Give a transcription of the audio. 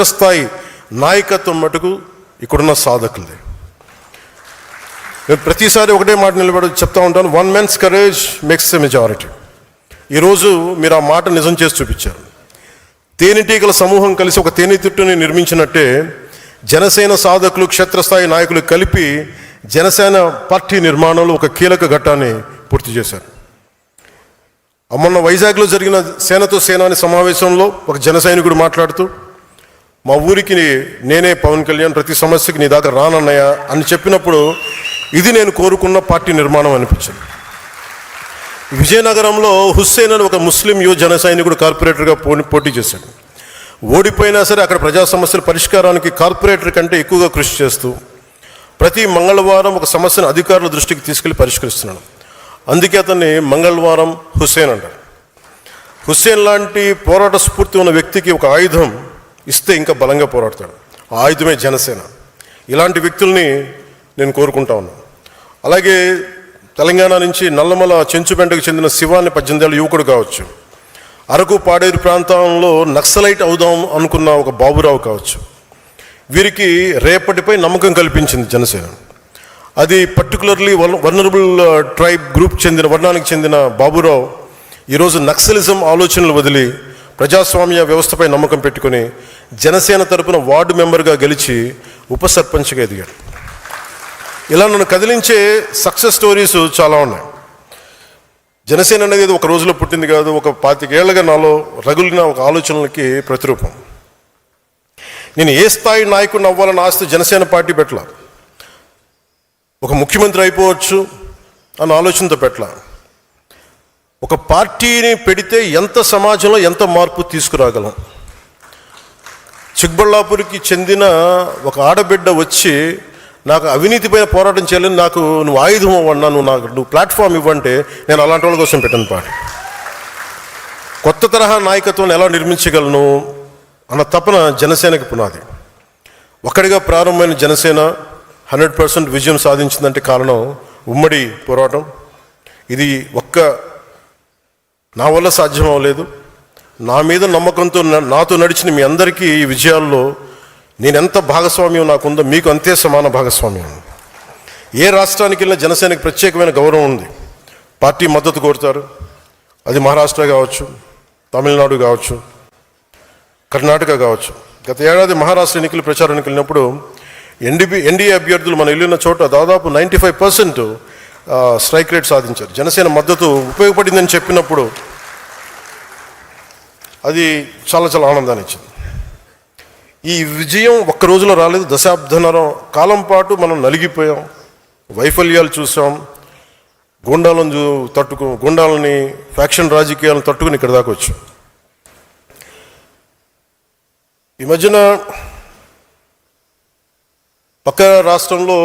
క్షేత్రస్థాయి నాయకత్వం మటుకు ఇక్కడున్న సాధకులది. నేను ప్రతిసారి ఒకటే మాట నిలబడి చెప్తా ఉంటాను, one man's courage makes a majority. ఈరోజు మీరు ఆ మాట నిజం చేసి చూపించారు. తేనెటీగల సమూహం కలిసి ఒక తేనెతిట్టుని నిర్మించినట్టే జనసేన సాధకులు, క్షేత్రస్థాయి నాయకులు కలిపి జనసేన పార్టీ నిర్మాణంలో ఒక కీలక ఘట్టాన్ని పూర్తి చేశారు. మొన్న వైజాగ్లో జరిగిన సేనతో సేనాని సమావేశంలో ఒక జన సైనికుడు మాట్లాడుతూ, మా ఊరికి నేనే పవన్ కళ్యాణ్, ప్రతి సమస్యకి నీ దాకా రానన్నయ్య అని చెప్పినప్పుడు ఇది నేను కోరుకున్న పార్టీ నిర్మాణం అనిపించింది. విజయనగరంలో హుస్సేన్ అని ఒక ముస్లిం యువ జన సైనికుడు కార్పొరేటర్గా పోటీ చేశాడు. ఓడిపోయినా సరే అక్కడ ప్రజా సమస్యల పరిష్కారానికి కార్పొరేటర్ కంటే ఎక్కువగా కృషి చేస్తూ ప్రతి మంగళవారం ఒక సమస్యను అధికారుల దృష్టికి తీసుకెళ్లి పరిష్కరిస్తున్నాడు. అందుకే అతన్ని మంగళవారం హుస్సేన్ అంటారు. హుస్సేన్ లాంటి పోరాట స్ఫూర్తి ఉన్న వ్యక్తికి ఒక ఆయుధం ఇస్తే ఇంకా బలంగా పోరాడతాడు. ఆ ఆయుధమే జనసేన. ఇలాంటి వ్యక్తుల్ని నేను కోరుకుంటా ఉన్నాను. అలాగే తెలంగాణ నుంచి నల్లమల చెంచుపెంటకు చెందిన శివాన్ని 18 ఏళ్ళ యువకుడు కావచ్చు, అరకు పాడేరు ప్రాంతంలో నక్సలైట్ అవుదాం అనుకున్న ఒక బాబురావు కావచ్చు, వీరికి రేపటిపై నమ్మకం కల్పించింది జనసేన. అది పర్టికులర్లీ వల్నరబుల్ ట్రైబ్ గ్రూప్ వర్ణానికి చెందిన బాబురావు ఈరోజు నక్సలిజం ఆలోచనలు వదిలి ప్రజాస్వామ్య వ్యవస్థపై నమ్మకం పెట్టుకుని జనసేన తరపున వార్డు మెంబర్గా గెలిచి ఉప సర్పంచ్గా ఎదిగాడు. ఇలా నన్ను కదిలించే సక్సెస్ స్టోరీస్ చాలా ఉన్నాయి. జనసేన అనేది ఒక రోజులో పుట్టింది కాదు, ఒక 25 ఏళ్ళగా నాలో రగులిన ఒక ఆలోచనలకి ప్రతిరూపం. నేను ఏ స్థాయి నాయకుడిని అవ్వాలని ఆస్తి జనసేన పార్టీ పెట్టలా, ఒక ముఖ్యమంత్రి అయిపోవచ్చు అన్న ఆలోచనతో పెట్టలా. ఒక పార్టీని పెడితే ఎంత సమాజంలో ఎంత మార్పు తీసుకురాగలం. చిక్బళ్ళాపూర్కి చెందిన ఒక ఆడబిడ్డ వచ్చి నాకు అవినీతిపైన పోరాటం చేయాలని, నాకు నువ్వు ఆయుధం అవ్వన్నా, నువ్వు ప్లాట్ఫామ్ ఇవ్వంటే నేను అలాంటి వాళ్ళ కోసం పెట్టాను పార్టీ. కొత్త తరహా నాయకత్వాన్ని ఎలా నిర్మించగలను అన్న తపన జనసేనకి పునాది. ఒక్కడిగా ప్రారంభమైన జనసేన 100% విజయం సాధించిందంటే కారణం ఉమ్మడి పోరాటం. ఇది నా వల్ల సాధ్యం అవ్వలేదు. నా మీద నమ్మకంతో నాతో నడిచిన మీ అందరికీ ఈ విజయాల్లో నేనెంత భాగస్వామ్యం నాకుందో మీకు అంతే సమాన భాగస్వామ్యం. ఏ రాష్ట్రానికి వెళ్ళినా జనసేనకి ప్రత్యేకమైన గౌరవం ఉంది. పార్టీ మద్దతు కోరుతారు. అది మహారాష్ట్ర కావచ్చు, తమిళనాడు కావచ్చు, కర్ణాటక కావచ్చు. గత ఏడాది మహారాష్ట్ర ఎన్నికలు ప్రచారానికి వెళ్ళినప్పుడు ఎన్డీఏ అభ్యర్థులు మనం వెళ్ళిన చోట దాదాపు 95% స్ట్రైక్ రేట్ సాధించారు. జనసేన మద్దతు ఉపయోగపడిందని చెప్పినప్పుడు అది చాలా చాలా ఆనందాన్ని ఇచ్చింది. ఈ విజయం ఒక్క రోజులో రాలేదు. దశాబ్దన్నర కాలం పాటు మనం నలిగిపోయాం, వైఫల్యాలు చూసాం, గుండాలని ఫ్యాక్షన్ రాజకీయాలను తట్టుకుని ఇక్కడ దాకా వచ్చాం. ఈ మధ్యన పక్క రాష్ట్రంలో